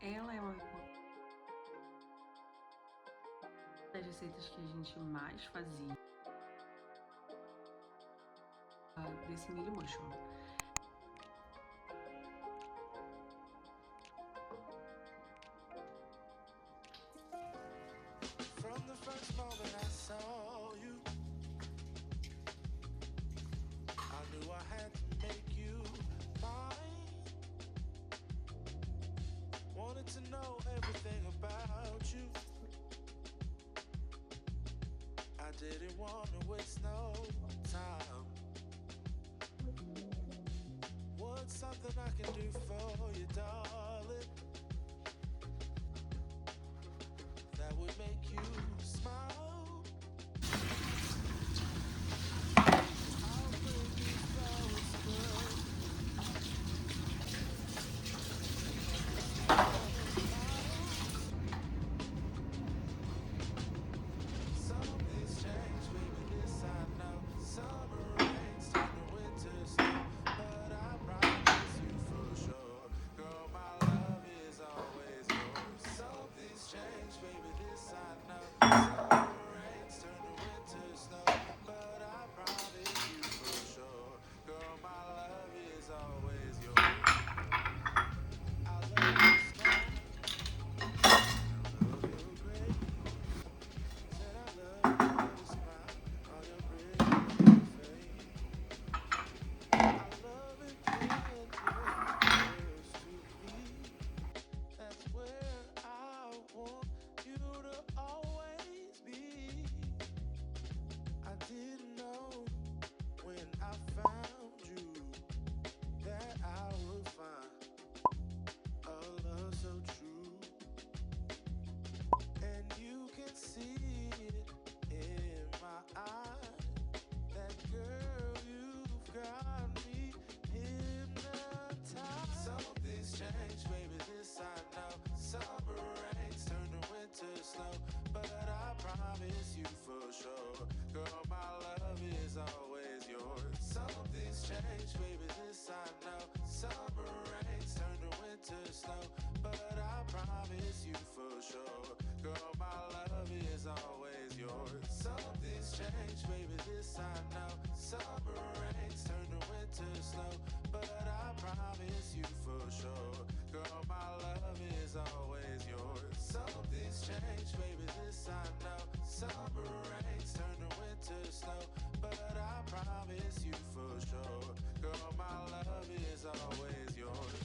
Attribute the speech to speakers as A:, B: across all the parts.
A: Ela é uma das receitas que a gente mais fazia desse milho mushroom.
B: From the first moment I saw you, I knew I had to make you mine. Wanted to know everything about you. I didn't want to waste no time. What's something I can do for you, darling, that would make you smile? I'll bring these flowers, girl. Some things change, baby, this I know. Summer rains turn to winter snow, but I promise you for sure, girl, my love is always yours. Some things change, baby, this I know. Summer rains turn to winter snow, but I promise you for sure, girl, my love is always yours. I love your smile, love your grace. Said I love your smile, all your pretty face. I love it when you're close to me. That's where I want you to always be. I didn't know when I found you that I would find a love so true. And you can see it in my eyes. That girl, you've got me hypnotized. Something's changed, baby, this I know. Summer rains turn to winter snow, but I promise you for sure, girl, my love is always yours. Something's changed, baby, this I know. Summer rains turn to winter snow, but I promise you for sure, girl, my love is always yours. Something's changed, baby, this I know. Summer rains turn to winter snow, but I promise you for sure, girl, my love is always yours. Something's changed, baby, this I know. Summer rains turn to winter snow, but I promise you for sure, girl, my love is always yours.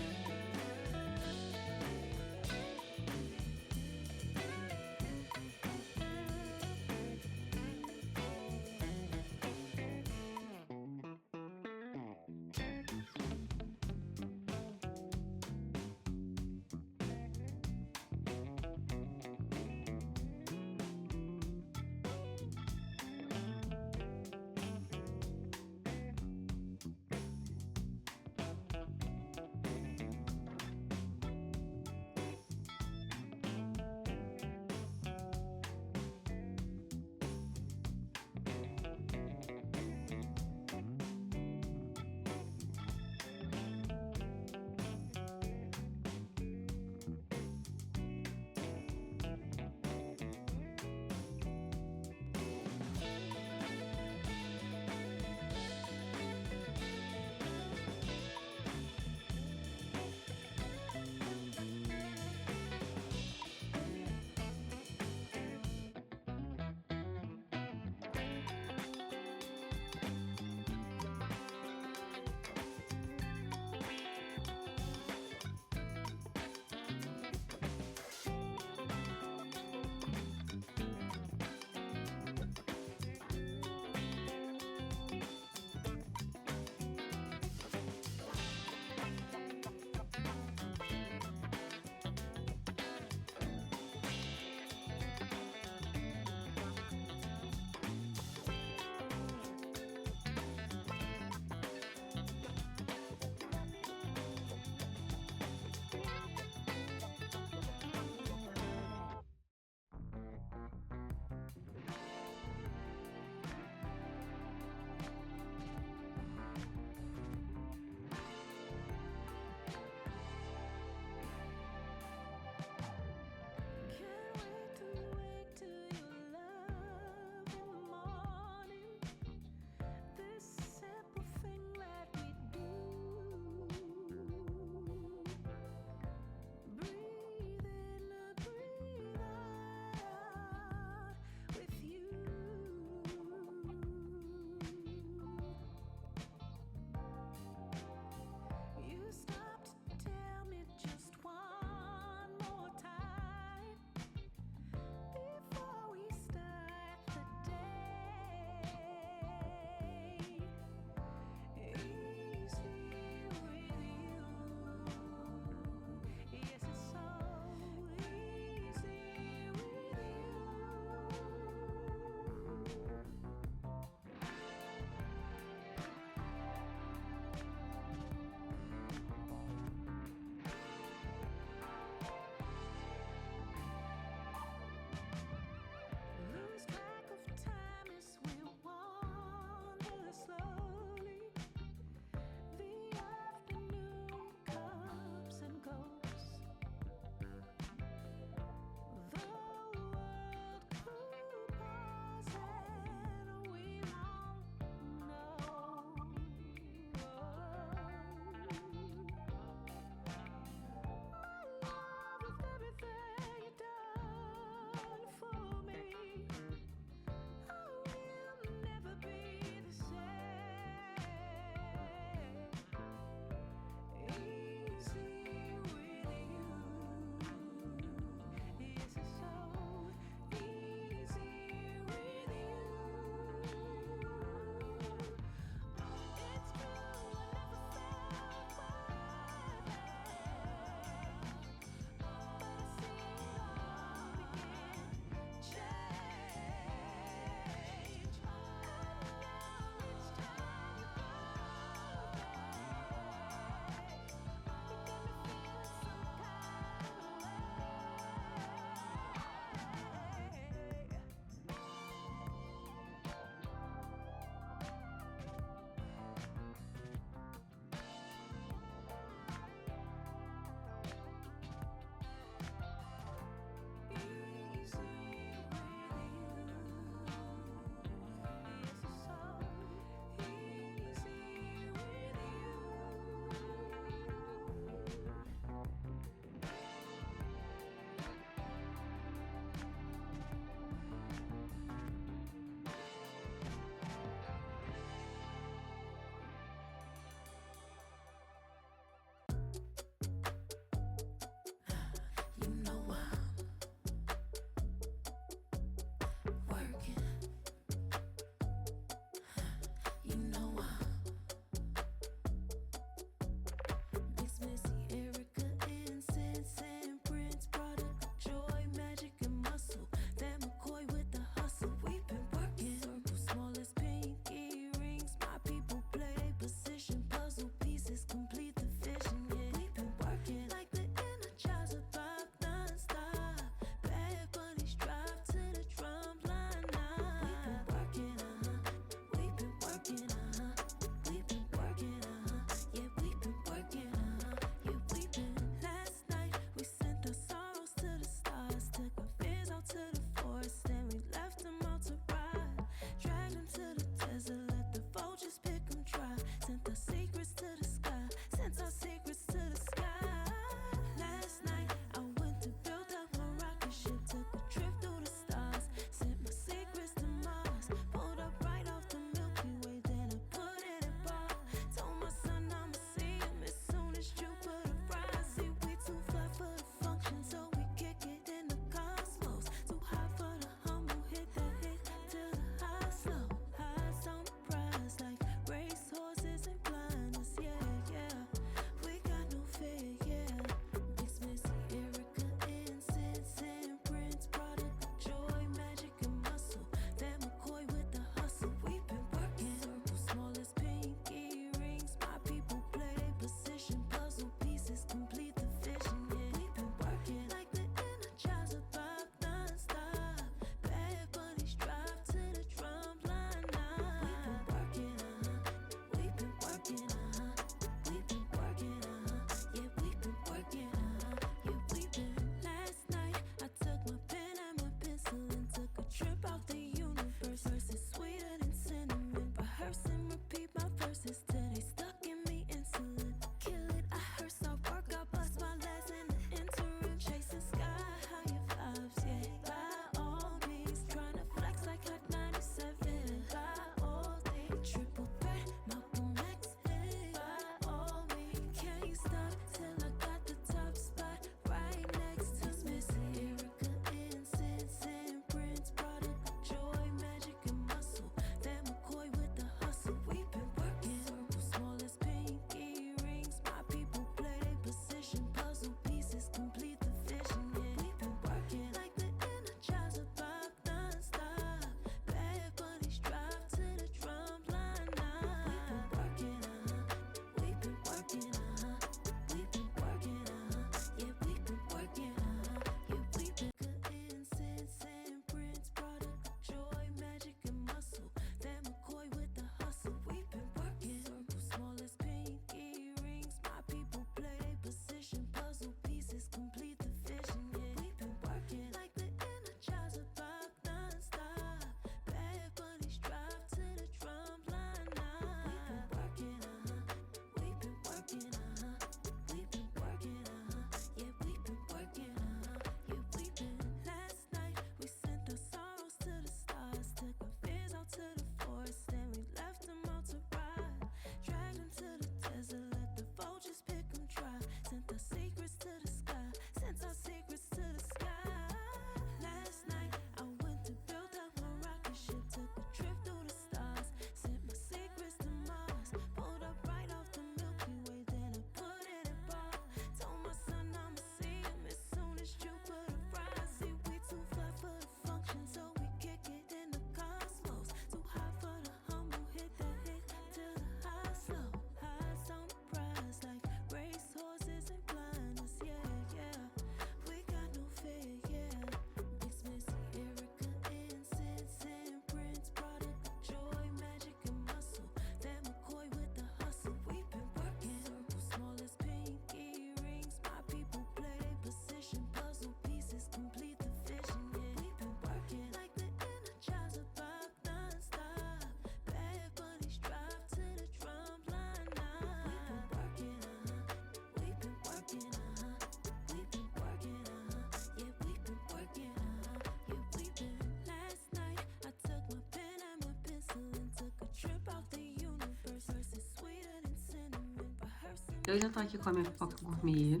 A: Eu já tô aqui com a minha pipoca gourmet.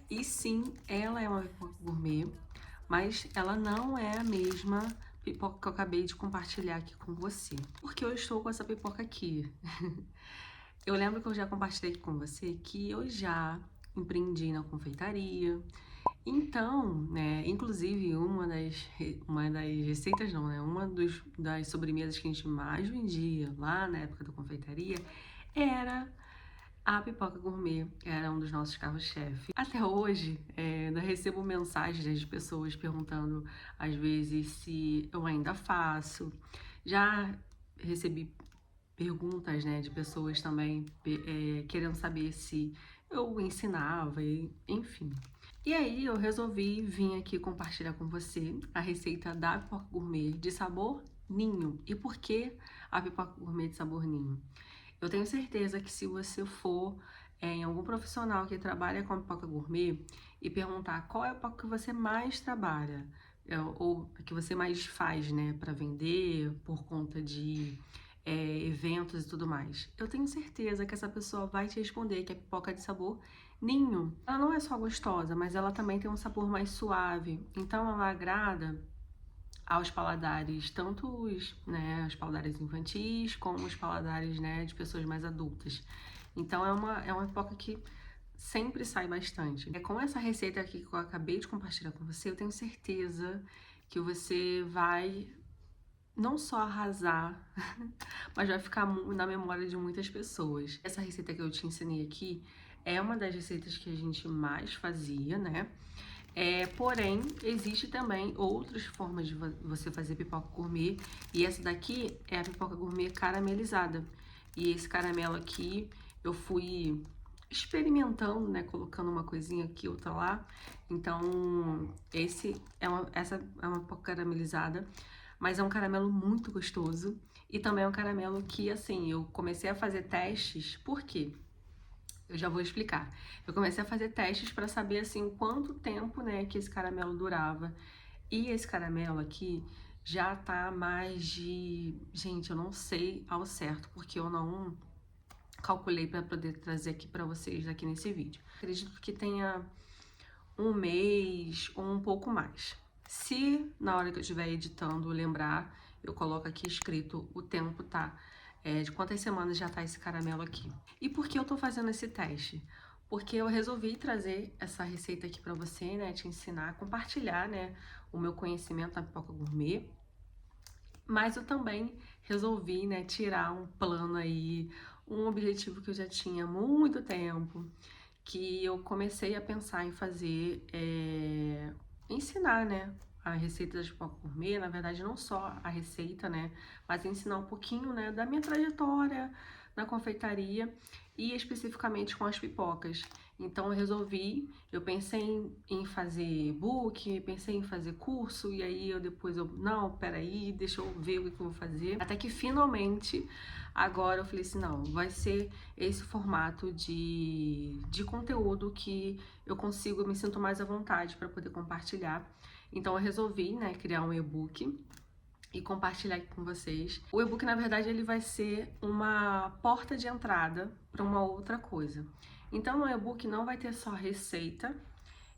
A: E sim, ela é uma pipoca gourmet, mas ela não é a mesma pipoca que eu acabei de compartilhar aqui com você. Porque eu estou com essa pipoca aqui. Eu lembro que eu já compartilhei com você que eu já empreendi na confeitaria. Então, né, inclusive uma das receitas não, né, das sobremesas que a gente mais vendia lá na época da confeitaria era a pipoca gourmet, era um dos nossos carros-chefe. Até hoje, ainda recebo mensagens de pessoas perguntando, às vezes, se eu ainda faço. Já recebi perguntas, né, de pessoas também querendo saber se eu ensinava, enfim. E aí eu resolvi vir aqui compartilhar com você a receita da pipoca gourmet de sabor ninho. E por que a pipoca gourmet de sabor ninho? Eu tenho certeza que se você for em algum profissional que trabalha com a pipoca gourmet e perguntar qual é a pipoca que você mais trabalha, ou que você mais faz, né, para vender por conta de eventos e tudo mais, eu tenho certeza que essa pessoa vai te responder que é pipoca de sabor ninho. Ela não é só gostosa, mas ela também tem um sabor mais suave, então ela agrada aos paladares, tanto os paladares infantis, como os paladares, né, de pessoas mais adultas. Então é uma pipoca que sempre sai bastante. Com essa receita aqui que eu acabei de compartilhar com você, eu tenho certeza que você vai não só arrasar, mas vai ficar na memória de muitas pessoas. Essa receita que eu te ensinei aqui é uma das receitas que a gente mais fazia, né? Porém, existe também outras formas de você fazer pipoca gourmet. E essa daqui é a pipoca gourmet caramelizada. E esse caramelo aqui eu fui experimentando, né? Colocando uma coisinha aqui, outra lá. Então, essa é uma pipoca caramelizada. Mas é um caramelo muito gostoso. E também é um caramelo que, assim, eu comecei a fazer testes. Por quê? Eu já vou explicar. Eu comecei a fazer testes para saber assim quanto tempo, né, que esse caramelo durava. E esse caramelo aqui já tá mais de, gente, eu não sei ao certo, porque eu não calculei para poder trazer aqui para vocês aqui nesse vídeo. Acredito que tenha um mês ou um pouco mais. Se na hora que eu estiver editando lembrar, eu coloco aqui escrito o tempo, tá? De quantas semanas já tá esse caramelo aqui. E por que eu tô fazendo esse teste? Porque eu resolvi trazer essa receita aqui pra você, né? Te ensinar, compartilhar, né? O meu conhecimento na pipoca gourmet. Mas eu também resolvi, né? Tirar um plano aí, um objetivo que eu já tinha há muito tempo, que eu comecei a pensar em fazer, ensinar, né, a receita da pipoca gourmet, na verdade não só a receita, né, mas ensinar um pouquinho, né, da minha trajetória na confeitaria e especificamente com as pipocas. Então eu pensei em fazer e-book, pensei em fazer curso, e aí não, peraí, deixa eu ver o que eu vou fazer. Até que finalmente, agora eu falei assim, não, vai ser esse formato de conteúdo que eu me sinto mais à vontade para poder compartilhar. Então eu resolvi, né, criar um e-book e compartilhar aqui com vocês. O e-book, na verdade, ele vai ser uma porta de entrada para uma outra coisa. Então, no e-book não vai ter só receita,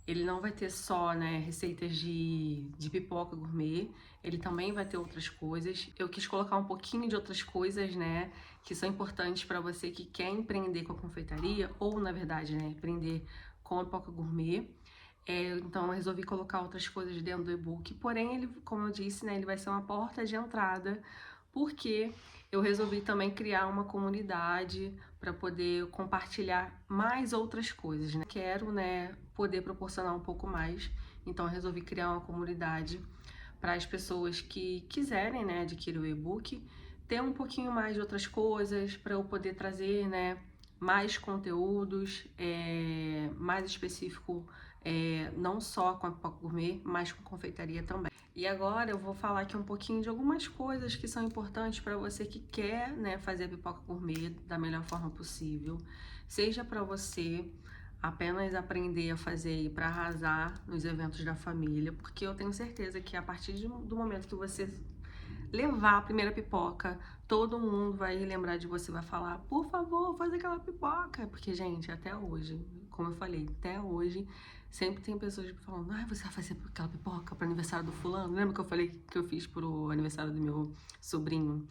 A: ele não vai ter só, né, receitas de pipoca gourmet, ele também vai ter outras coisas. Eu quis colocar um pouquinho de outras coisas, né, que são importantes para você que quer empreender com a confeitaria, ou, na verdade, né, empreender com a pipoca gourmet. Então eu resolvi colocar outras coisas dentro do e-book, porém ele, como eu disse, né, ele vai ser uma porta de entrada, porque eu resolvi também criar uma comunidade para poder compartilhar mais outras coisas, né? Quero, né, poder proporcionar um pouco mais, então eu resolvi criar uma comunidade para as pessoas que quiserem, né, adquirir o e-book, ter um pouquinho mais de outras coisas para eu poder trazer, né, mais conteúdos, mais específico, não só com a pipoca gourmet, mas com confeitaria também. E agora eu vou falar aqui um pouquinho de algumas coisas que são importantes para você que quer, né, fazer a pipoca gourmet da melhor forma possível. Seja para você apenas aprender a fazer para arrasar nos eventos da família, porque eu tenho certeza que a partir do momento que você levar a primeira pipoca, todo mundo vai lembrar de você, vai falar, por favor, faz aquela pipoca. Porque, gente, até hoje, como eu falei, até hoje, sempre tem pessoas falando, você vai fazer aquela pipoca pro aniversário do fulano? Lembra que eu falei que eu fiz pro aniversário do meu sobrinho?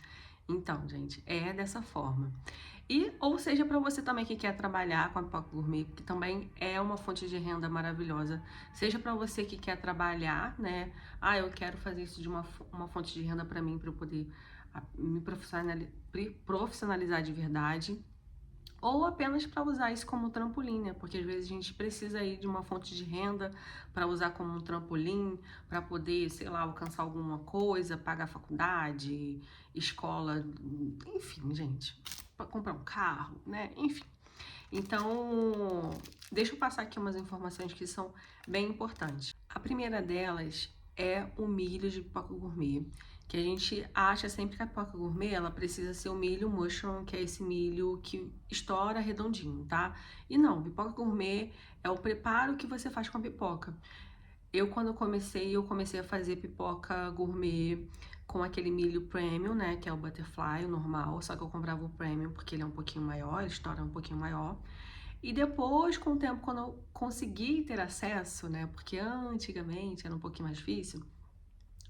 A: Então, gente, é dessa forma. Ou seja, para você também que quer trabalhar com a pipoca gourmet, que também é uma fonte de renda maravilhosa. Seja para você que quer trabalhar, né? Eu quero fazer isso de uma fonte de renda para mim, para eu poder me profissionalizar de verdade. Ou apenas para usar isso como trampolim, né? Porque às vezes a gente precisa aí de uma fonte de renda para usar como um trampolim, para poder, sei lá, alcançar alguma coisa, pagar faculdade, escola, enfim, gente, para comprar um carro, né? Enfim. Então, deixa eu passar aqui umas informações que são bem importantes. A primeira delas é o milho de pipoca gourmet, que a gente acha sempre que a pipoca gourmet, ela precisa ser o milho mushroom, que é esse milho que estoura redondinho, tá? E não, pipoca gourmet é o preparo que você faz com a pipoca. Quando eu comecei a fazer pipoca gourmet com aquele milho premium, né, que é o butterfly, o normal, só que eu comprava o premium porque ele é um pouquinho maior, ele estoura um pouquinho maior. E depois, com o tempo, quando eu consegui ter acesso, né, porque antigamente era um pouquinho mais difícil,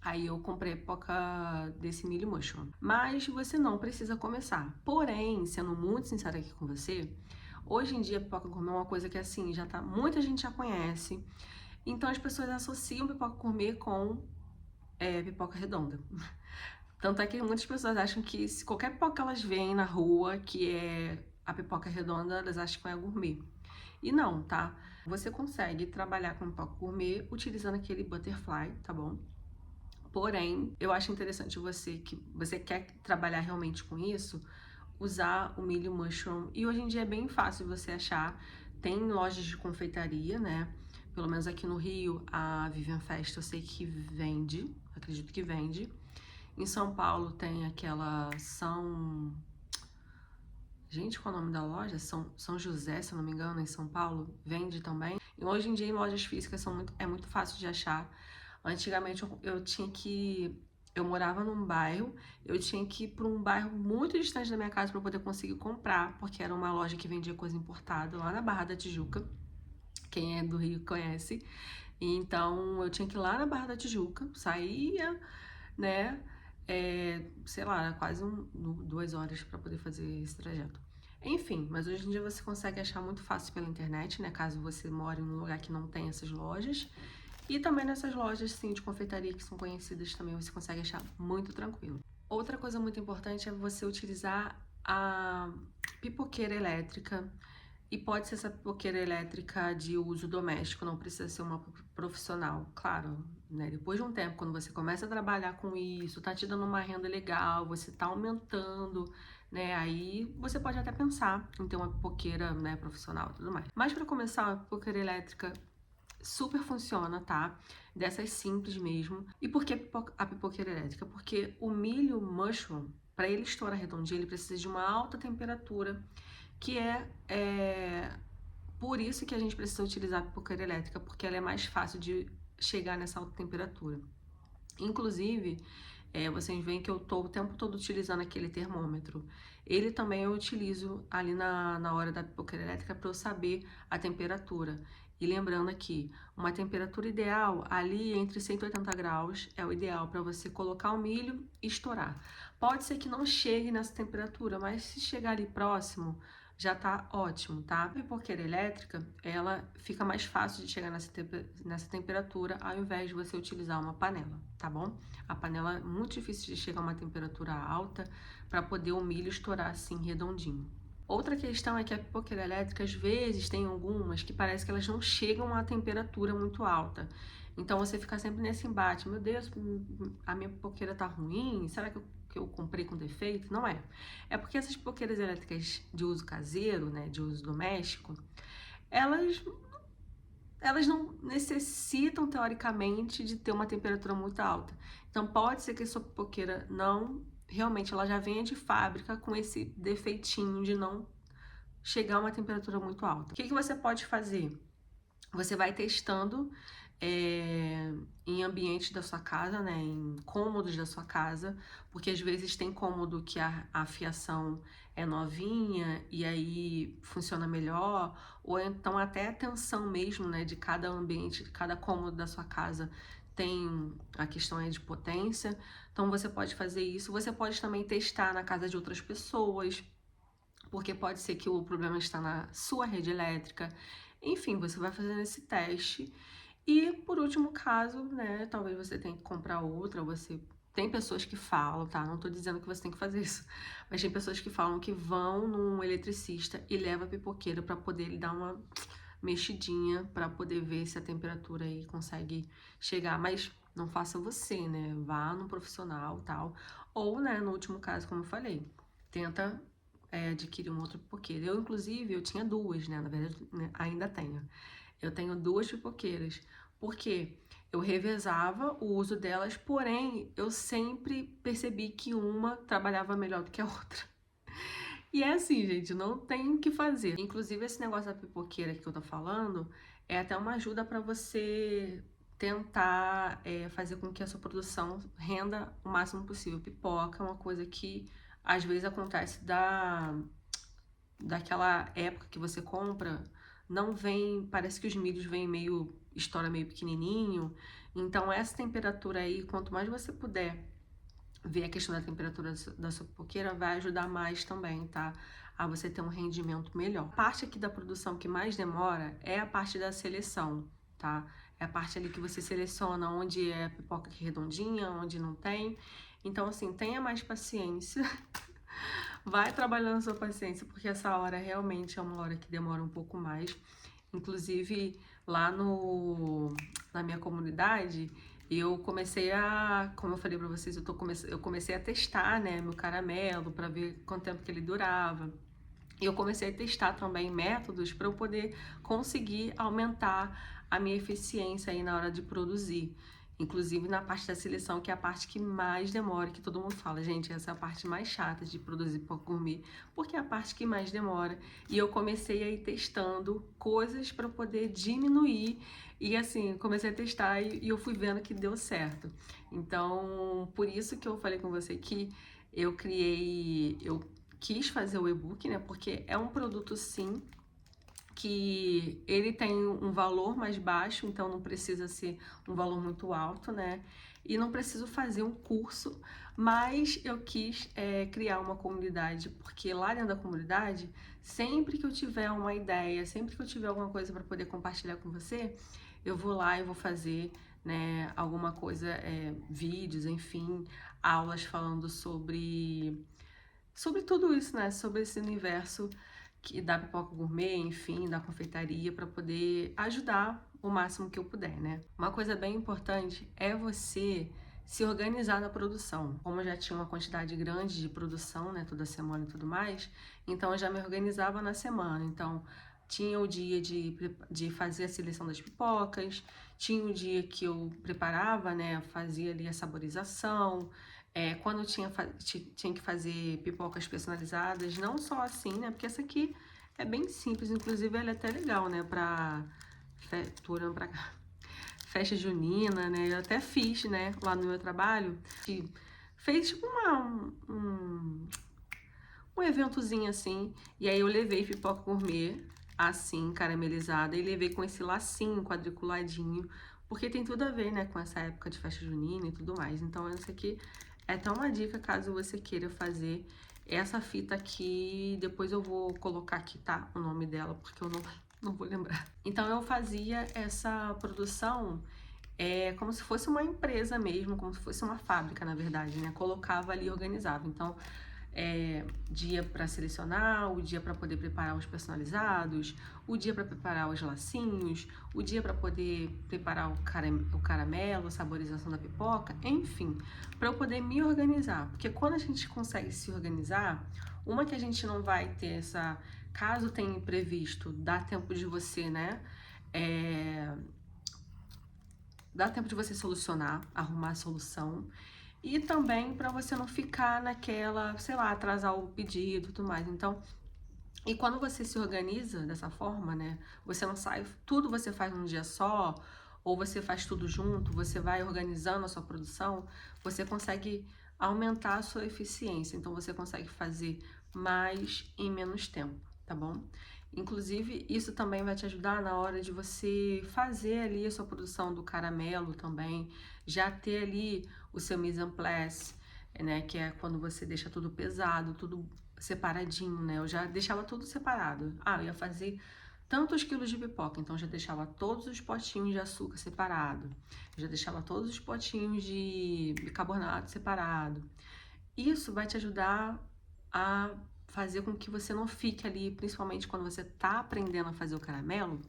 A: aí eu comprei a pipoca desse milho mushroom. Mas você não precisa começar. Porém, sendo muito sincera aqui com você, hoje em dia a pipoca gourmet é uma coisa que assim, muita gente já conhece. Então as pessoas associam pipoca gourmet com pipoca redonda. Tanto é que muitas pessoas acham que se qualquer pipoca que elas veem na rua, que é a pipoca redonda, elas acham que é gourmet. E não, tá? Você consegue trabalhar com pipoca gourmet utilizando aquele butterfly, tá bom? Porém, eu acho interessante você quer trabalhar realmente com isso, usar o milho mushroom. E hoje em dia é bem fácil você achar. Tem lojas de confeitaria, né? Pelo menos aqui no Rio, a Vivian Fest eu sei que vende, acredito que vende. Em São Paulo tem aquela Gente, qual é o nome da loja? São José, se eu não me engano, em São Paulo, vende também. E hoje em dia em lojas físicas é muito fácil de achar. Antigamente eu tinha que. Eu morava num bairro, eu tinha que ir para um bairro muito distante da minha casa para poder conseguir comprar, porque era uma loja que vendia coisa importada lá na Barra da Tijuca. Quem é do Rio conhece. Então eu tinha que ir lá na Barra da Tijuca, saía, né? Sei lá, era quase 2 horas para poder fazer esse trajeto. Enfim, mas hoje em dia você consegue achar muito fácil pela internet, né? Caso você more num lugar que não tem essas lojas. E também nessas lojas, sim, de confeitaria que são conhecidas também, você consegue achar muito tranquilo. Outra coisa muito importante é você utilizar a pipoqueira elétrica. E pode ser essa pipoqueira elétrica de uso doméstico, não precisa ser uma profissional. Claro, né? Depois de um tempo, quando você começa a trabalhar com isso, tá te dando uma renda legal, você tá aumentando, né? Aí você pode até pensar em ter uma pipoqueira, né, profissional e tudo mais. Mas para começar, uma pipoqueira elétrica super funciona, tá? Dessas simples mesmo. E por que a pipoqueira elétrica? Porque o milho mushroom, para ele estourar redondinho, ele precisa de uma alta temperatura, que por isso que a gente precisa utilizar a pipoqueira elétrica, porque ela é mais fácil de chegar nessa alta temperatura. Inclusive, vocês veem que eu tô o tempo todo utilizando aquele termômetro. Ele também eu utilizo ali na hora da pipoqueira elétrica para eu saber a temperatura. E lembrando aqui, uma temperatura ideal ali entre 180 graus é o ideal para você colocar o milho e estourar. Pode ser que não chegue nessa temperatura, mas se chegar ali próximo, já tá ótimo, tá? A pipoqueira elétrica, ela fica mais fácil de chegar nessa temperatura ao invés de você utilizar uma panela, tá bom? A panela é muito difícil de chegar a uma temperatura alta para poder o milho estourar assim redondinho. Outra questão é que a pipoqueira elétrica, às vezes, tem algumas que parece que elas não chegam a uma temperatura muito alta. Então você fica sempre nesse embate, meu Deus, a minha pipoqueira tá ruim, será que eu comprei com defeito? Não é. É porque essas pipoqueiras elétricas de uso caseiro, né, de uso doméstico, elas não necessitam, teoricamente, de ter uma temperatura muito alta. Então pode ser que a sua pipoqueira realmente ela já venha de fábrica com esse defeitinho de não chegar a uma temperatura muito alta. O que você pode fazer? Você vai testando em ambientes da sua casa, né, em cômodos da sua casa, porque às vezes tem cômodo que a fiação é novinha e aí funciona melhor, ou então até a tensão mesmo, né, de cada ambiente, de cada cômodo da sua casa tem a questão aí de potência, então você pode fazer isso. Você pode também testar na casa de outras pessoas, porque pode ser que o problema está na sua rede elétrica. Enfim, você vai fazendo esse teste. E por último caso, né, talvez você tenha que comprar outra, você tem pessoas que falam, tá? Não tô dizendo que você tem que fazer isso, mas tem pessoas que falam que vão num eletricista e leva a pipoqueira para poder ele dar uma mexidinha para poder ver se a temperatura aí consegue chegar, mas não faça você, né? Vá no profissional, tal. Ou, né, no último caso, como eu falei, tenta adquirir um outro pipoqueiro. Eu, inclusive, eu tinha duas, né? Na verdade, né, ainda tenho. Eu tenho duas pipoqueiras, porque eu revezava o uso delas, porém, eu sempre percebi que uma trabalhava melhor do que a outra. E é assim, gente, não tem o que fazer. Inclusive, esse negócio da pipoqueira que eu tô falando é até uma ajuda para você tentar fazer com que a sua produção renda o máximo possível. Pipoca é uma coisa que às vezes acontece daquela época que você compra, não vem, parece que os milhos vêm meio, estoura meio pequenininho. Então essa temperatura aí, quanto mais você puder ver a questão da temperatura da sua pipoqueira, vai ajudar mais também, tá? A você ter um rendimento melhor. A parte aqui da produção que mais demora é a parte da seleção, tá? É a parte ali que você seleciona onde é a pipoca redondinha, onde não tem. Então, assim, tenha mais paciência. Vai trabalhando sua paciência, porque essa hora realmente é uma hora que demora um pouco mais. Inclusive, lá na minha comunidade, eu comecei como eu falei pra vocês, eu comecei a testar, né, meu caramelo para ver quanto tempo que ele durava. E eu comecei a testar também métodos para eu poder conseguir aumentar a minha eficiência aí na hora de produzir. Inclusive na parte da seleção, que é a parte que mais demora, que todo mundo fala, gente, essa é a parte mais chata de produzir pipoca gourmet, porque é a parte que mais demora. E eu comecei aí testando coisas para poder diminuir. E assim, comecei a testar e eu fui vendo que deu certo. Então, por isso que eu falei com você que eu quis fazer o e-book, né? Porque é um produto, sim, que ele tem um valor mais baixo, então não precisa ser um valor muito alto, né? E não preciso fazer um curso, mas eu quis criar uma comunidade, porque lá dentro da comunidade, sempre que eu tiver uma ideia, sempre que eu tiver alguma coisa para poder compartilhar com você, eu vou lá e vou fazer, né, alguma coisa, vídeos, enfim, aulas falando sobre tudo isso, né? Sobre esse universo da pipoca gourmet, enfim, da confeitaria, para poder ajudar o máximo que eu puder, né? Uma coisa bem importante é você se organizar na produção. Como eu já tinha uma quantidade grande de produção, né, toda semana e tudo mais, então eu já me organizava na semana. Então, tinha o dia de fazer a seleção das pipocas, tinha o dia que eu preparava, né, fazia ali a saborização, quando eu tinha que fazer pipocas personalizadas, não só assim, né? Porque essa aqui é bem simples, inclusive ela é até legal, né? Tô olhando pra cá. Festa junina, né? Eu até fiz, né? Lá no meu trabalho. Fez tipo um eventozinho assim. E aí eu levei pipoca gourmet, assim, caramelizada. E levei com esse lacinho quadriculadinho. Porque tem tudo a ver, né? Com essa época de festa junina e tudo mais. Então essa aqui é até uma dica caso você queira fazer essa fita aqui. Depois eu vou colocar aqui, tá? O nome dela, porque eu não vou lembrar. Então eu fazia essa produção como se fosse uma empresa mesmo, como se fosse uma fábrica, na verdade, né? Colocava ali e organizava. Então, dia para selecionar, o dia para poder preparar os personalizados, o dia para preparar os lacinhos, o dia para poder preparar o caramelo, a saborização da pipoca, enfim, para eu poder me organizar. Porque quando a gente consegue se organizar, uma que a gente não vai ter caso tenha imprevisto, dá tempo de você, né? Dá tempo de você solucionar, arrumar a solução. E também para você não ficar naquela, sei lá, atrasar o pedido e tudo mais. Então, e quando você se organiza dessa forma, né? Você não sai, tudo você faz num dia só, ou você faz tudo junto, você vai organizando a sua produção, você consegue aumentar a sua eficiência. Então você consegue fazer mais em menos tempo, tá bom? Inclusive, isso também vai te ajudar na hora de você fazer ali a sua produção do caramelo também, já ter ali o seu mise en place, né, que é quando você deixa tudo pesado, tudo separadinho, né? Eu já deixava tudo separado. Ah, eu ia fazer tantos quilos de pipoca, então já deixava todos os potinhos de açúcar separado, já deixava todos os potinhos de bicarbonato separado. Isso vai te ajudar a fazer com que você não fique ali, principalmente quando você tá aprendendo a fazer o caramelo,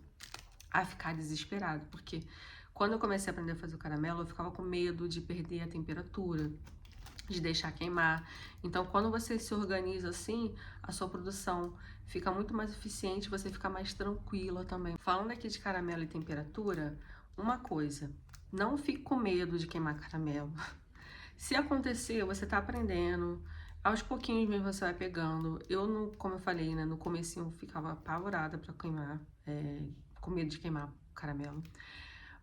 A: a ficar desesperado, porque quando eu comecei a aprender a fazer o caramelo, eu ficava com medo de perder a temperatura, de deixar queimar. Então, quando você se organiza assim, a sua produção fica muito mais eficiente, você fica mais tranquila também. Falando aqui de caramelo e temperatura, uma coisa, não fique com medo de queimar caramelo. Se acontecer, você tá aprendendo, aos pouquinhos mesmo você vai pegando. Eu, como eu falei, né, no comecinho eu ficava apavorada pra queimar, com medo de queimar caramelo.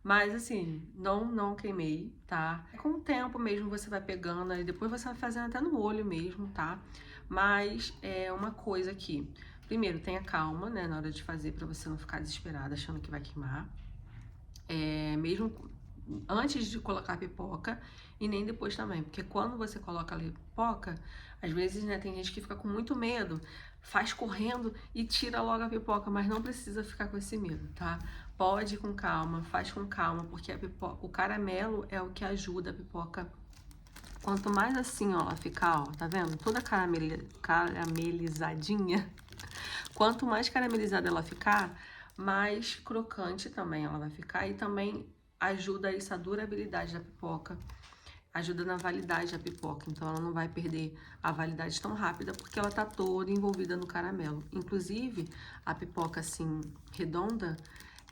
A: Mas assim, não queimei, tá? Com o tempo mesmo você vai pegando, e depois você vai fazendo até no olho mesmo, tá? Mas é uma coisa aqui. Primeiro, tenha calma, né, na hora de fazer, pra você não ficar desesperada achando que vai queimar. Mesmo antes de colocar a pipoca e nem depois também, porque quando você coloca a pipoca, às vezes, né, tem gente que fica com muito medo, faz correndo e tira logo a pipoca, mas não precisa ficar com esse medo, tá? Pode ir com calma, faz com calma, porque a pipoca, o caramelo é o que ajuda a pipoca. Quanto mais assim, ó, ela ficar, ó, tá vendo? Toda caramelizadinha. Quanto mais caramelizada ela ficar, mais crocante também ela vai ficar e também ajuda essa durabilidade da pipoca, ajuda na validade da pipoca, então ela não vai perder a validade tão rápida porque ela tá toda envolvida no caramelo. Inclusive, a pipoca assim, redonda,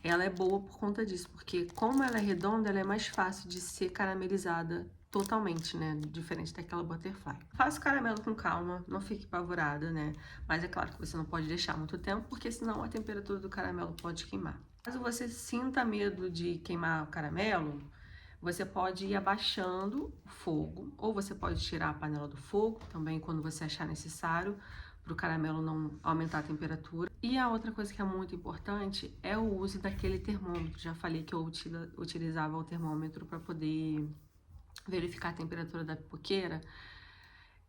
A: ela é boa por conta disso, porque como ela é redonda, ela é mais fácil de ser caramelizada totalmente, né? Diferente daquela butterfly. Faça o caramelo com calma, não fique apavorada, né? Mas é claro que você não pode deixar muito tempo, porque senão a temperatura do caramelo pode queimar. Caso você sinta medo de queimar o caramelo, você pode ir abaixando o fogo, ou você pode tirar a panela do fogo também quando você achar necessário, para o caramelo não aumentar a temperatura. E a outra coisa que é muito importante é o uso daquele termômetro. Já falei que eu utilizava o termômetro para poder verificar a temperatura da pipoqueira.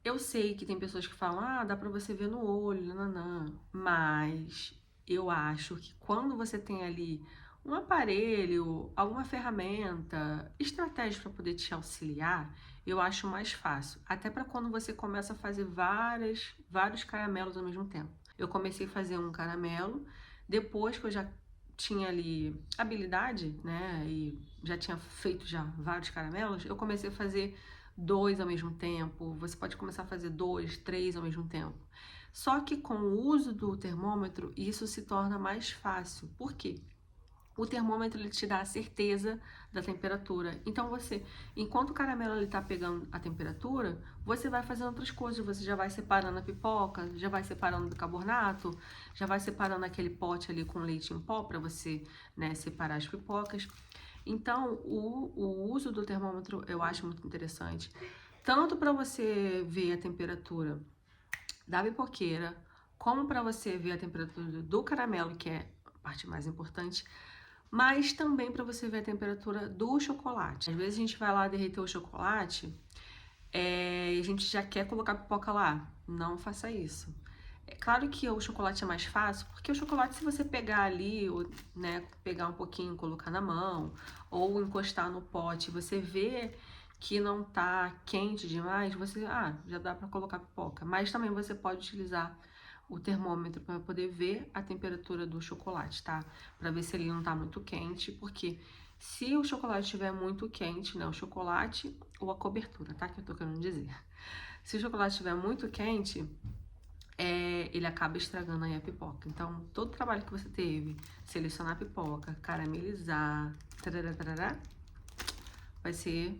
A: Eu sei que tem pessoas que falam, ah, dá pra você ver no olho, nananã. Mas eu acho que quando você tem ali um aparelho, alguma ferramenta, estratégia para poder te auxiliar, eu acho mais fácil. Até para quando você começa a fazer vários caramelos ao mesmo tempo. Eu comecei a fazer um caramelo, depois que eu já tinha ali habilidade, né, e já tinha feito já vários caramelos, eu comecei a fazer 2 ao mesmo tempo, você pode começar a fazer 2, 3 ao mesmo tempo. Só que com o uso do termômetro, isso se torna mais fácil. Por quê? O termômetro ele te dá a certeza da temperatura. Então você, enquanto o caramelo ele tá pegando a temperatura, você vai fazendo outras coisas. Você já vai separando a pipoca, já vai separando o bicarbonato, já vai separando aquele pote ali com leite em pó para você, né, separar as pipocas. Então o uso do termômetro eu acho muito interessante, tanto para você ver a temperatura da pipoqueira, como para você ver a temperatura do caramelo, que é a parte mais importante, mas também para você ver a temperatura do chocolate. Às vezes a gente vai lá derreter o chocolate e a gente já quer colocar a pipoca lá. Não faça isso. É claro que o chocolate é mais fácil, porque o chocolate, se você pegar ali, né, pegar um pouquinho, colocar na mão, ou encostar no pote, você vê que não tá quente demais, você, já dá para colocar pipoca. Mas também você pode utilizar o termômetro para poder ver a temperatura do chocolate, tá? Para ver se ele não tá muito quente, porque se o chocolate estiver muito quente, né, o chocolate ou a cobertura, tá? Que eu tô querendo dizer. Se o chocolate estiver muito quente, ele acaba estragando aí a pipoca. Então, todo o trabalho que você teve, selecionar a pipoca, caramelizar, tarará, vai ser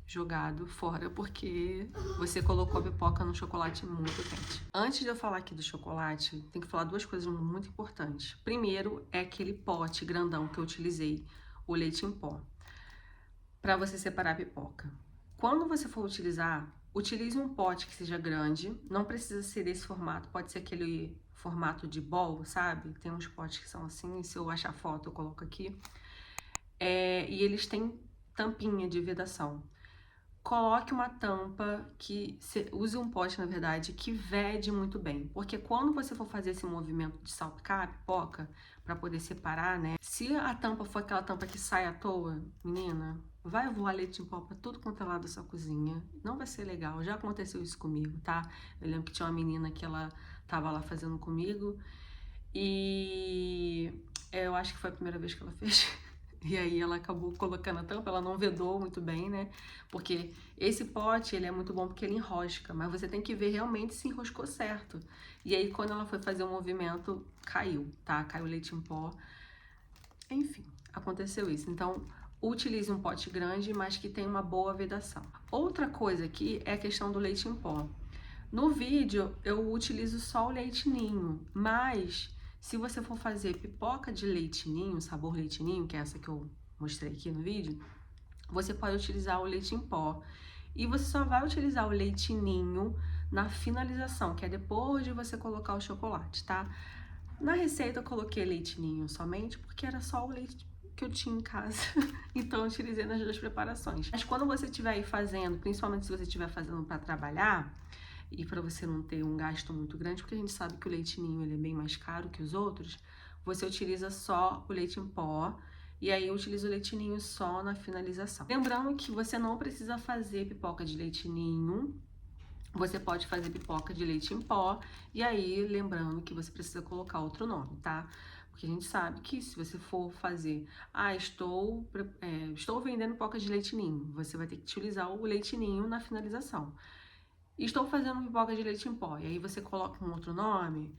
A: jogado fora porque você colocou a pipoca no chocolate muito quente. Antes de eu falar aqui do chocolate, tem que falar duas coisas muito importantes. Primeiro é aquele pote grandão que eu utilizei, o leite em pó para você separar a pipoca. Quando você for utilizar, utilize um pote que seja grande, não precisa ser desse formato, pode ser aquele formato de bowl, sabe? Tem uns potes que são assim, se eu achar foto eu coloco aqui. E eles têm tampinha de vedação. Coloque uma tampa use um pote, na verdade, que vede muito bem, porque quando você for fazer esse movimento de salpicar a pipoca para poder separar, né? Se a tampa for aquela tampa que sai à toa, menina, vai voar leite em pó pra tudo quanto é lado da sua cozinha. Não vai ser legal. Já aconteceu isso comigo, tá? Eu lembro que tinha uma menina que ela tava lá fazendo comigo e eu acho que foi a primeira vez que ela fez. E aí ela acabou colocando a tampa, ela não vedou muito bem, né? Porque esse pote, ele é muito bom porque ele enrosca, mas você tem que ver realmente se enroscou certo. E aí quando ela foi fazer o movimento, caiu, tá? Caiu o leite em pó. Enfim, aconteceu isso. Então, utilize um pote grande, mas que tenha uma boa vedação. Outra coisa aqui é a questão do leite em pó. No vídeo, eu utilizo só o leite ninho, mas se você for fazer pipoca de leite ninho, sabor leite ninho, que é essa que eu mostrei aqui no vídeo, você pode utilizar o leite em pó. E você só vai utilizar o leite ninho na finalização, que é depois de você colocar o chocolate, tá? Na receita eu coloquei leite ninho somente porque era só o leite que eu tinha em casa, então eu utilizei nas duas preparações. Mas quando você estiver aí fazendo, principalmente se você estiver fazendo para trabalhar, e para você não ter um gasto muito grande, porque a gente sabe que o leite ninho ele é bem mais caro que os outros, você utiliza só o leite em pó, e aí eu utilizo o leite ninho só na finalização. Lembrando que você não precisa fazer pipoca de leite ninho, você pode fazer pipoca de leite em pó, e aí lembrando que você precisa colocar outro nome, tá? Porque a gente sabe que se você for fazer, estou vendendo pipoca de leite ninho, você vai ter que utilizar o leite ninho na finalização. Estou fazendo pipoca de leite em pó, e aí você coloca um outro nome,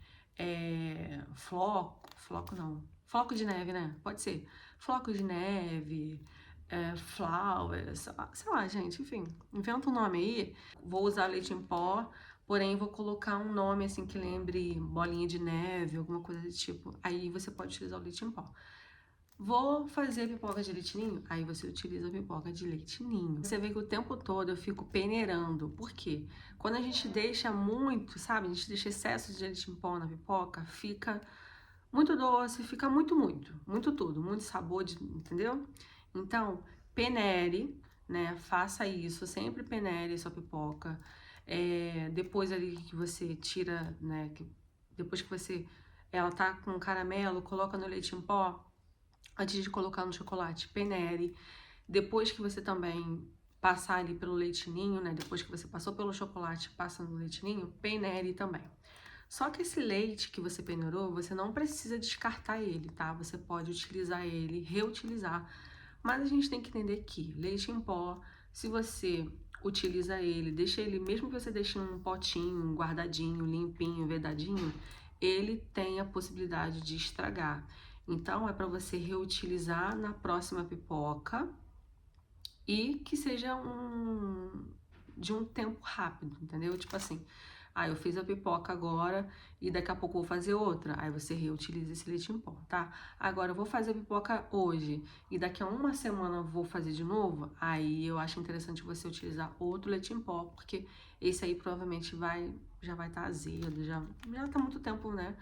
A: floco de neve, né? Pode ser, floco de neve, flowers, sei lá, gente, enfim, inventa um nome aí. Vou usar leite em pó, porém vou colocar um nome assim que lembre bolinha de neve, alguma coisa desse tipo. Aí você pode utilizar o leite em pó. Vou fazer pipoca de leite ninho? Aí você utiliza a pipoca de leite ninho. Você vê que o tempo todo eu fico peneirando. Por quê? Quando a gente deixa muito, sabe? A gente deixa excesso de leite em pó na pipoca, fica muito doce, fica muito tudo, muito sabor, entendeu? Então, peneire, né? Faça isso, sempre peneire sua pipoca. Depois ali que você tira, né? Depois que ela tá com caramelo, coloca no leite em pó. Antes de colocar no chocolate, peneire. Depois que você também passar ali pelo leite ninho, né? Depois que você passou pelo chocolate, passa no leite ninho, peneire também. Só que esse leite que você peneirou, você não precisa descartar ele, tá? Você pode utilizar ele, reutilizar. Mas a gente tem que entender que leite em pó, se você utiliza ele, deixa ele, mesmo que você deixe num potinho, guardadinho, limpinho, vedadinho, ele tem a possibilidade de estragar. Então, é para você reutilizar na próxima pipoca e que seja de um tempo rápido, entendeu? Tipo assim, eu fiz a pipoca agora e daqui a pouco eu vou fazer outra. Aí você reutiliza esse leite em pó, tá? Agora eu vou fazer a pipoca hoje e daqui a uma semana eu vou fazer de novo. Aí eu acho interessante você utilizar outro leite em pó, porque esse aí provavelmente já vai estar azedo, já tá muito tempo, né?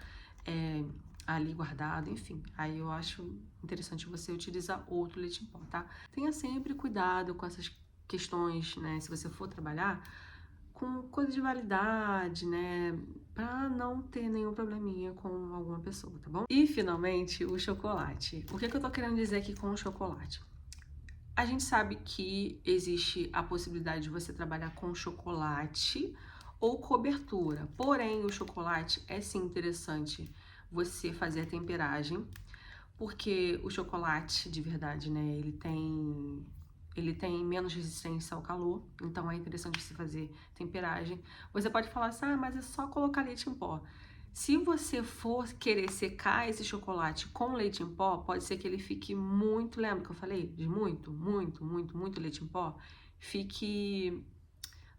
A: Ali guardado, enfim. Aí eu acho interessante você utilizar outro leite em pó, tá? Tenha sempre cuidado com essas questões, né? Se você for trabalhar com coisa de validade, né? Pra não ter nenhum probleminha com alguma pessoa, tá bom? E finalmente, o chocolate. O que eu tô querendo dizer aqui com o chocolate? A gente sabe que existe a possibilidade de você trabalhar com chocolate ou cobertura. Porém, o chocolate é sim interessante você fazer a temperagem, porque o chocolate de verdade, né, ele tem menos resistência ao calor, então é interessante você fazer temperagem. Você pode falar assim, mas é só colocar leite em pó. Se você for querer secar esse chocolate com leite em pó, pode ser que ele fique lembra que eu falei? De muito leite em pó? Fique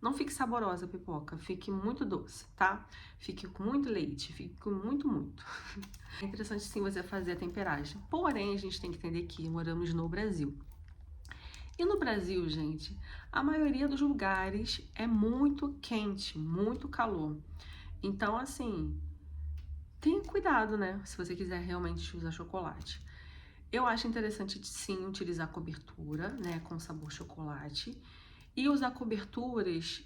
A: Não fique saborosa a pipoca, fique muito doce, tá? Fique com muito leite, fique com muito. É interessante sim você fazer a temperagem. Porém, a gente tem que entender que moramos no Brasil. E no Brasil, gente, a maioria dos lugares é muito quente, muito calor. Então, assim, tenha cuidado, né? Se você quiser realmente usar chocolate. Eu acho interessante sim utilizar cobertura, né, com sabor chocolate. E usar coberturas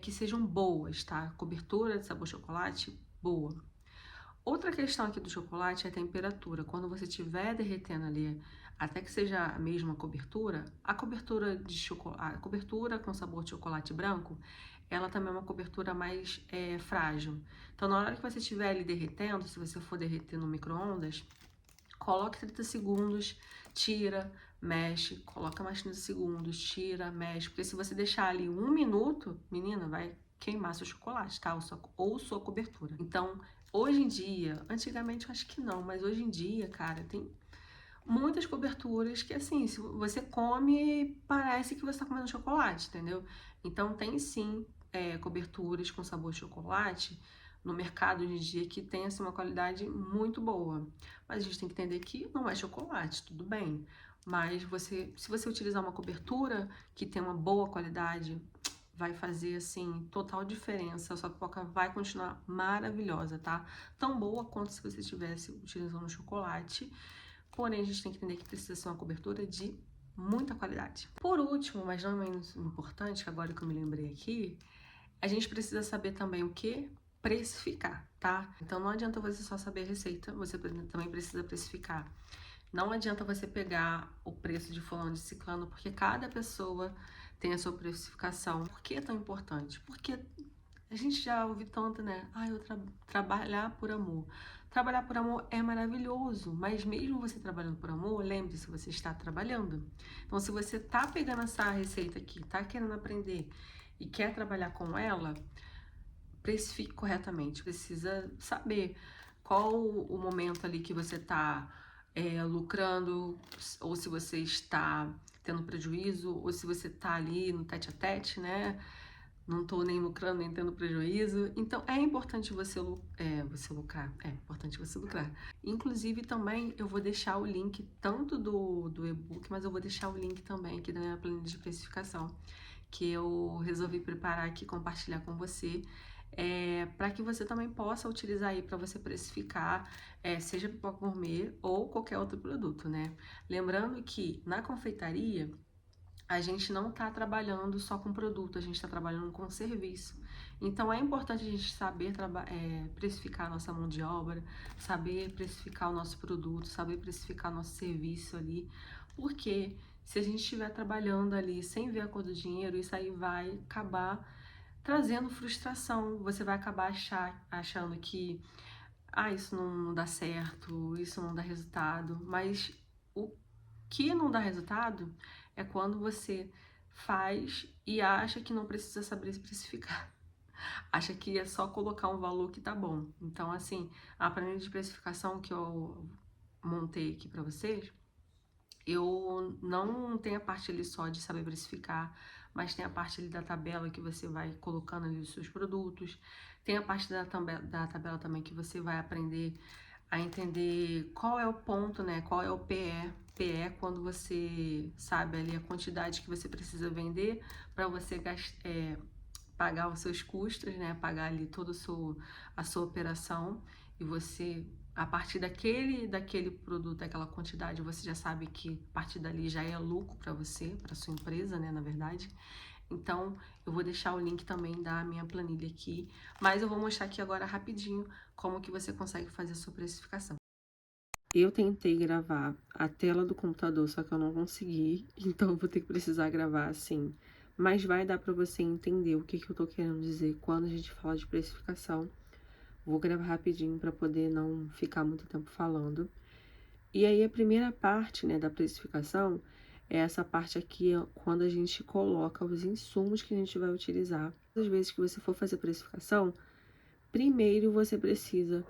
A: que sejam boas, tá? Cobertura de sabor chocolate, boa. Outra questão aqui do chocolate é a temperatura. Quando você estiver derretendo ali, até que seja a mesma cobertura, a cobertura de chocolate, a cobertura com sabor de chocolate branco, ela também é uma cobertura mais frágil. Então, na hora que você estiver ali derretendo, se você for derreter no micro-ondas, coloque 30 segundos, tira, mexe, coloca mais 30 segundos, tira, mexe, porque se você deixar ali 1 minuto, menina, vai queimar seu chocolate, tá? Ou sua cobertura. Então, hoje em dia, antigamente eu acho que não, mas hoje em dia, cara, tem muitas coberturas que, assim, se você come, parece que você tá comendo chocolate, entendeu? Então, tem sim coberturas com sabor de chocolate no mercado hoje em dia que tem, assim, uma qualidade muito boa. Mas a gente tem que entender que não é chocolate, tudo bem. Mas se você utilizar uma cobertura que tem uma boa qualidade, vai fazer, assim, total diferença. A sua pipoca vai continuar maravilhosa, tá? Tão boa quanto se você estivesse utilizando chocolate. Porém, a gente tem que entender que precisa ser uma cobertura de muita qualidade. Por último, mas não menos importante, agora que eu me lembrei aqui, a gente precisa saber também o que? Precificar, tá? Então não adianta você só saber a receita, você também precisa precificar. Não adianta você pegar o preço de fulano de ciclano, porque cada pessoa tem a sua precificação. Por que é tão importante? Porque a gente já ouviu tanto, né? Trabalhar por amor. Trabalhar por amor é maravilhoso, mas mesmo você trabalhando por amor, lembre-se, você está trabalhando. Então, se você tá pegando essa receita aqui, tá querendo aprender e quer trabalhar com ela, precifique corretamente. Precisa saber qual o momento ali que você está lucrando, ou se você está tendo prejuízo, ou se você está ali no tete a tete, né? Não estou nem lucrando, nem tendo prejuízo. Então, é importante você lucrar. É importante você lucrar. Inclusive, também, eu vou deixar o link tanto do e-book, mas eu vou deixar o link também aqui da minha planilha de precificação, que eu resolvi preparar aqui e compartilhar com você, para que você também possa utilizar aí para você precificar, seja pipoca gourmet ou qualquer outro produto, né? Lembrando que na confeitaria, a gente não está trabalhando só com produto, a gente está trabalhando com serviço. Então é importante a gente saber precificar a nossa mão de obra, saber precificar o nosso produto, saber precificar o nosso serviço ali, porque se a gente estiver trabalhando ali sem ver a cor do dinheiro, isso aí vai acabar trazendo frustração. Você vai acabar achando que isso não dá certo, isso não dá resultado, mas o que não dá resultado é quando você faz e acha que não precisa saber especificar. Acha que é só colocar um valor que tá bom. Então, assim, a planilha de precificação que eu montei aqui para vocês, eu não tenho a parte ali só de saber precificar, mas tem a parte ali da tabela que você vai colocando ali os seus produtos. Tem a parte da tabela também que você vai aprender a entender qual é o ponto, né? Qual é o PE. PE é quando você sabe ali a quantidade que você precisa vender para você pagar os seus custos, né? Pagar ali toda a sua operação e você, a partir daquele produto, daquela quantidade, você já sabe que a partir dali já é lucro para você, para sua empresa, né? Na verdade. Então, eu vou deixar o link também da minha planilha aqui, mas eu vou mostrar aqui agora rapidinho como que você consegue fazer a sua precificação. Eu tentei gravar a tela do computador, só que eu não consegui, então eu vou ter que precisar gravar assim. Mas vai dar para você entender o que eu tô querendo dizer quando a gente fala de precificação. Vou gravar rapidinho para poder não ficar muito tempo falando. E aí a primeira parte, né, da precificação é essa parte aqui, quando a gente coloca os insumos que a gente vai utilizar. Às vezes que você for fazer precificação, primeiro você precisa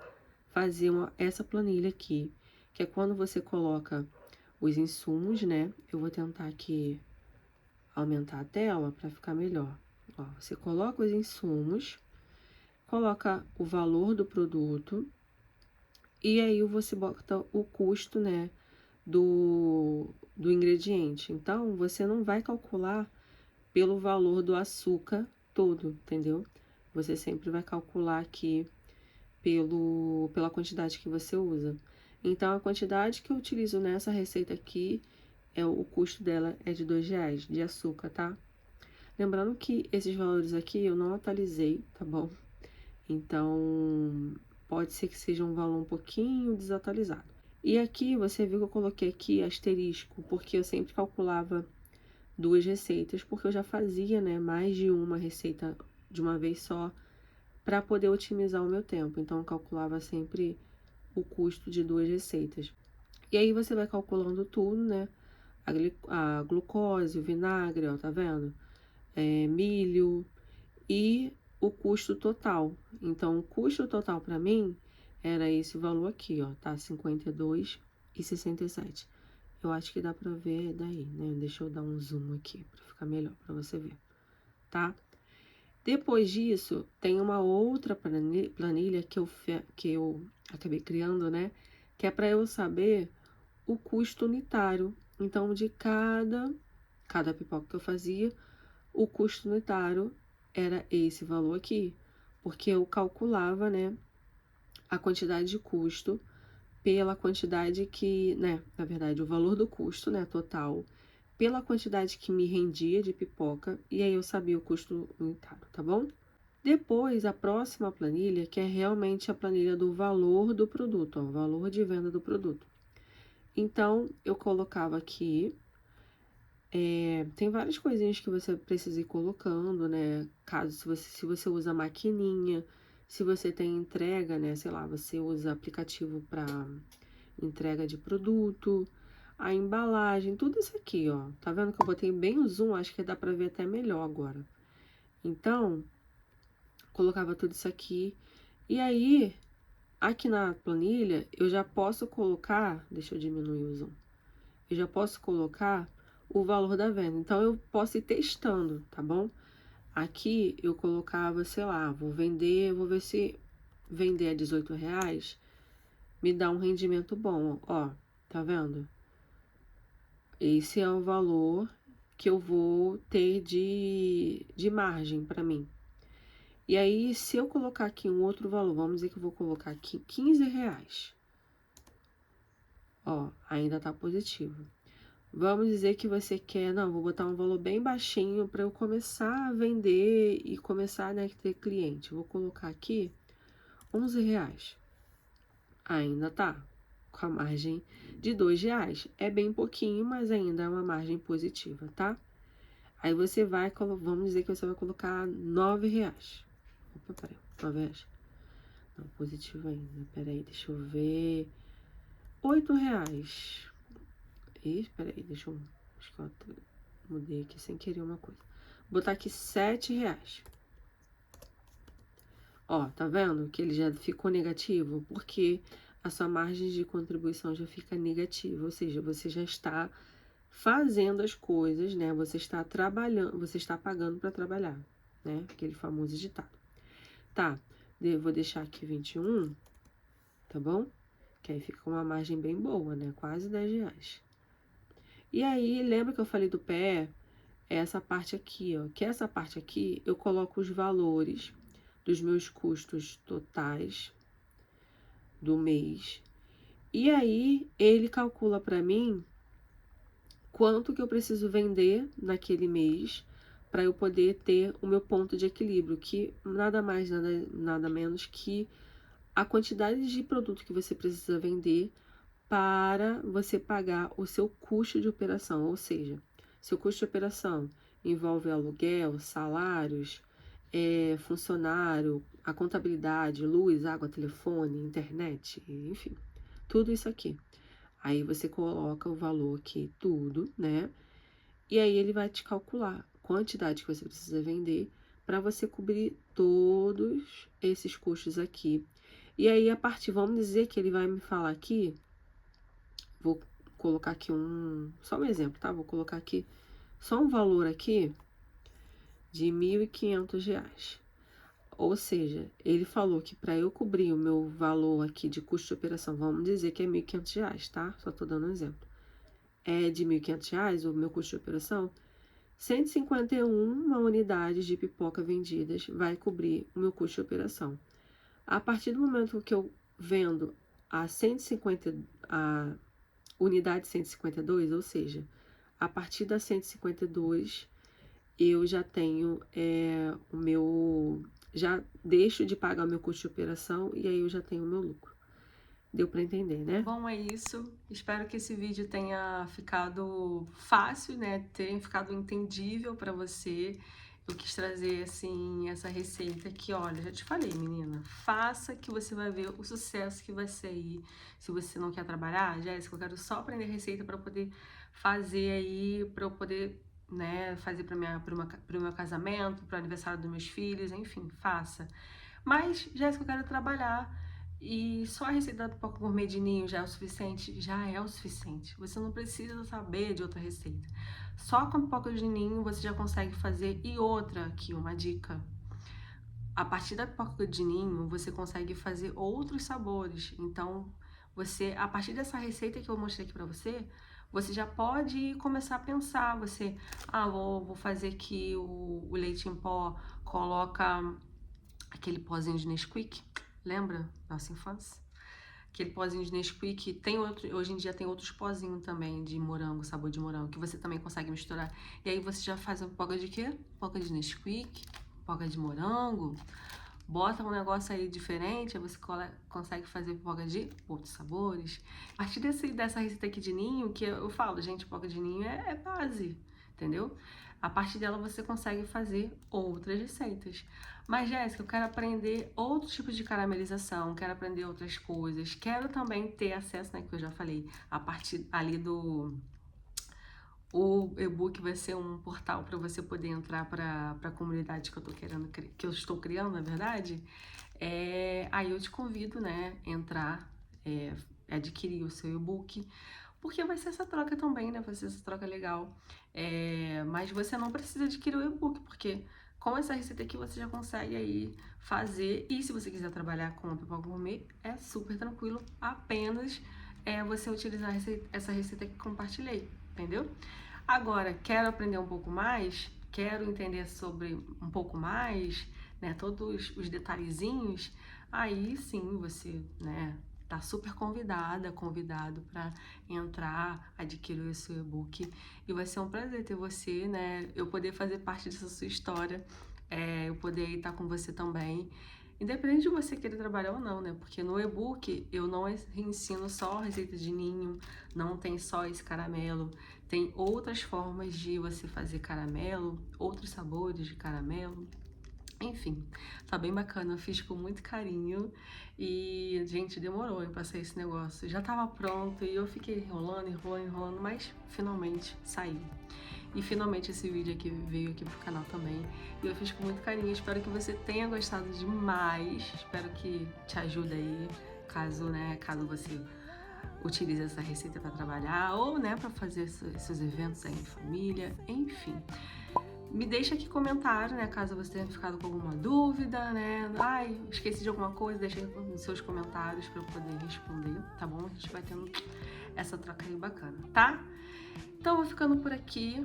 A: fazer essa planilha aqui, que é quando você coloca os insumos, né? Eu vou tentar aqui aumentar a tela para ficar melhor, Ó, você coloca os insumos, coloca o valor do produto e aí você bota o custo, né, do ingrediente. Então, você não vai calcular pelo valor do açúcar todo, entendeu? Você sempre vai calcular aqui pela quantidade que você usa. Então, a quantidade que eu utilizo nessa receita aqui, o custo dela é de R$2 de açúcar, tá? Lembrando que esses valores aqui eu não atualizei, tá bom? Então, pode ser que seja um valor um pouquinho desatualizado. E aqui, você viu que eu coloquei aqui asterisco, porque eu sempre calculava 2 receitas, porque eu já fazia, né, mais de uma receita de uma vez só, para poder otimizar o meu tempo. Então, eu calculava sempre o custo de 2 receitas. E aí, você vai calculando tudo, né, a glucose, o vinagre, ó, tá vendo? Milho e o custo total. Então, o custo total para mim era esse valor aqui, ó, tá? R$52,67. Eu acho que dá pra ver daí, né? Deixa eu dar um zoom aqui pra ficar melhor pra você ver, tá? Depois disso, tem uma outra planilha que eu acabei criando, né? Que é para eu saber o custo unitário. Então, de cada pipoca que eu fazia, o custo unitário era esse valor aqui, porque eu calculava, né, a quantidade de custo pela quantidade que, né, na verdade, o valor do custo, né, total, pela quantidade que me rendia de pipoca, e aí eu sabia o custo unitário, tá bom? Depois, a próxima planilha, que é realmente a planilha do valor do produto, ó, o valor de venda do produto. Então, eu colocava aqui, tem várias coisinhas que você precisa ir colocando, né? Caso se você usa maquininha, se você tem entrega, né? Sei lá, você usa aplicativo para entrega de produto, a embalagem, tudo isso aqui, ó. Tá vendo que eu botei bem o zoom? Acho que dá pra ver até melhor agora. Então, colocava tudo isso aqui. E aí, aqui na planilha, eu já posso colocar, deixa eu diminuir o zoom. Eu já posso colocar o valor da venda. Então, eu posso ir testando, tá bom? Aqui, eu colocava, sei lá, vou ver se vender a R$18 me dá um rendimento bom, ó. Tá vendo? Esse é o valor que eu vou ter de margem para mim. E aí, se eu colocar aqui um outro valor, vamos dizer que eu vou colocar aqui R$15. Ó, ainda tá positivo. Vamos dizer que você quer, não, vou botar um valor bem baixinho para eu começar a vender e começar, né, a ter cliente. Vou colocar aqui R$11. Ainda tá com a margem de R$2. É bem pouquinho, mas ainda é uma margem positiva, tá? Aí você vai, vamos dizer que você vai colocar R$9. Opa, peraí, R$9. Não, positivo ainda, peraí, deixa eu ver. R$8. Ih, peraí, deixa eu, acho que eu mudei aqui sem querer uma coisa. Vou botar aqui R$7. Ó, tá vendo que ele já ficou negativo? Porque a sua margem de contribuição já fica negativa, ou seja, você já está fazendo as coisas, né? Você está trabalhando, você está pagando para trabalhar, né? Aquele famoso ditado. Tá, eu vou deixar aqui 21, tá bom? Que aí fica uma margem bem boa, né? Quase R$10. E aí, lembra que eu falei do pé? É essa parte aqui, ó. Que essa parte aqui, eu coloco os valores dos meus custos totais do mês. E aí, ele calcula para mim quanto que eu preciso vender naquele mês para eu poder ter o meu ponto de equilíbrio, que nada mais, nada menos que a quantidade de produto que você precisa vender para você pagar o seu custo de operação, ou seja, seu custo de operação envolve aluguel, salários, funcionário, a contabilidade, luz, água, telefone, internet, enfim, tudo isso aqui. Aí você coloca o valor aqui, tudo, né? E aí ele vai te calcular a quantidade que você precisa vender para você cobrir todos esses custos aqui. E aí, a partir, vamos dizer que ele vai me falar aqui, vou colocar aqui só um exemplo, tá? Vou colocar aqui só um valor aqui, de R$ 1.500. Ou seja, ele falou que para eu cobrir o meu valor aqui de custo de operação, vamos dizer que é R$ 1.500, tá? Só tô dando um exemplo. É de R$ 1.500 o meu custo de operação, 151 unidades de pipoca vendidas vai cobrir o meu custo de operação. A partir do momento que eu vendo a 150, a unidade 152, ou seja, a partir da 152 eu já tenho o meu, já deixo de pagar o meu custo de operação e aí eu já tenho o meu lucro. Deu para entender, né? Bom, é isso. Espero que esse vídeo tenha ficado fácil, né? Tenha ficado entendível para você. Eu quis trazer, assim, essa receita que, olha, já te falei, menina, faça que você vai ver o sucesso que vai sair. Se você não quer trabalhar, Jéssica, eu quero só aprender receita para poder fazer aí, para eu poder, né, fazer para o meu casamento, para o aniversário dos meus filhos, enfim, faça. Mas, Jéssica, eu quero trabalhar. E só a receita da pipoca gourmet de ninho já é o suficiente? Já é o suficiente. Você não precisa saber de outra receita. Só com a pipoca de ninho você já consegue fazer. E outra aqui, uma dica. A partir da pipoca de ninho, você consegue fazer outros sabores. Então, você, a partir dessa receita que eu mostrei aqui pra você, você já pode começar a pensar. Você, vou fazer aqui o leite em pó, coloca aquele pozinho de Nesquik. Lembra? Nossa infância. Aquele pozinho de Nesquik. Tem outro, hoje em dia tem outros pozinhos também de morango, sabor de morango, que você também consegue misturar. E aí você já faz uma pipoca de quê? Pipoca de Nesquik, pipoca de morango. Bota um negócio aí diferente, aí você consegue fazer pipoca de outros sabores. A partir dessa receita aqui de ninho, que eu falo, gente, pipoca de ninho é base, entendeu? A partir dela você consegue fazer outras receitas. Mas, Jéssica, eu quero aprender outros tipos de caramelização, quero aprender outras coisas, quero também ter acesso, né, que eu já falei, a partir ali do... O e-book vai ser um portal para você poder entrar para a comunidade que eu estou criando, na verdade. Aí eu te convido, né, entrar, adquirir o seu e-book, porque vai ser essa troca também, né? Vai ser essa troca legal. Mas você não precisa adquirir o e-book, porque com essa receita aqui você já consegue aí fazer. E se você quiser trabalhar com a pipoca gourmet, é super tranquilo. Apenas você utilizar essa receita que compartilhei, entendeu? Agora, quero aprender um pouco mais, quero entender sobre um pouco mais, né, todos os detalhezinhos, aí sim você, né, tá super convidado para entrar, adquirir o seu e-book, e vai ser um prazer ter você, né, eu poder fazer parte dessa sua história, eu poder estar com você também, independente de você querer trabalhar ou não, né, porque no e-book eu não ensino só receita de ninho, não tem só esse caramelo, tem outras formas de você fazer caramelo, outros sabores de caramelo. Enfim, tá bem bacana, eu fiz com muito carinho e, gente, demorou pra sair esse negócio. Já tava pronto e eu fiquei enrolando, mas finalmente saiu. E finalmente esse vídeo aqui veio aqui pro canal também. E eu fiz com muito carinho, espero que você tenha gostado demais. Espero que te ajude aí, caso você utilize essa receita para trabalhar ou, né, para fazer esses eventos aí em família, enfim. Me deixa aqui comentário, né, caso você tenha ficado com alguma dúvida, né, esqueci de alguma coisa, deixa aí nos seus comentários para eu poder responder, tá bom? A gente vai tendo essa troca aí bacana, tá? Então, vou ficando por aqui.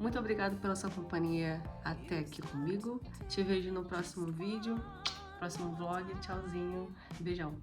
A: Muito obrigada pela sua companhia até aqui comigo. Te vejo no próximo vídeo, próximo vlog. Tchauzinho, beijão.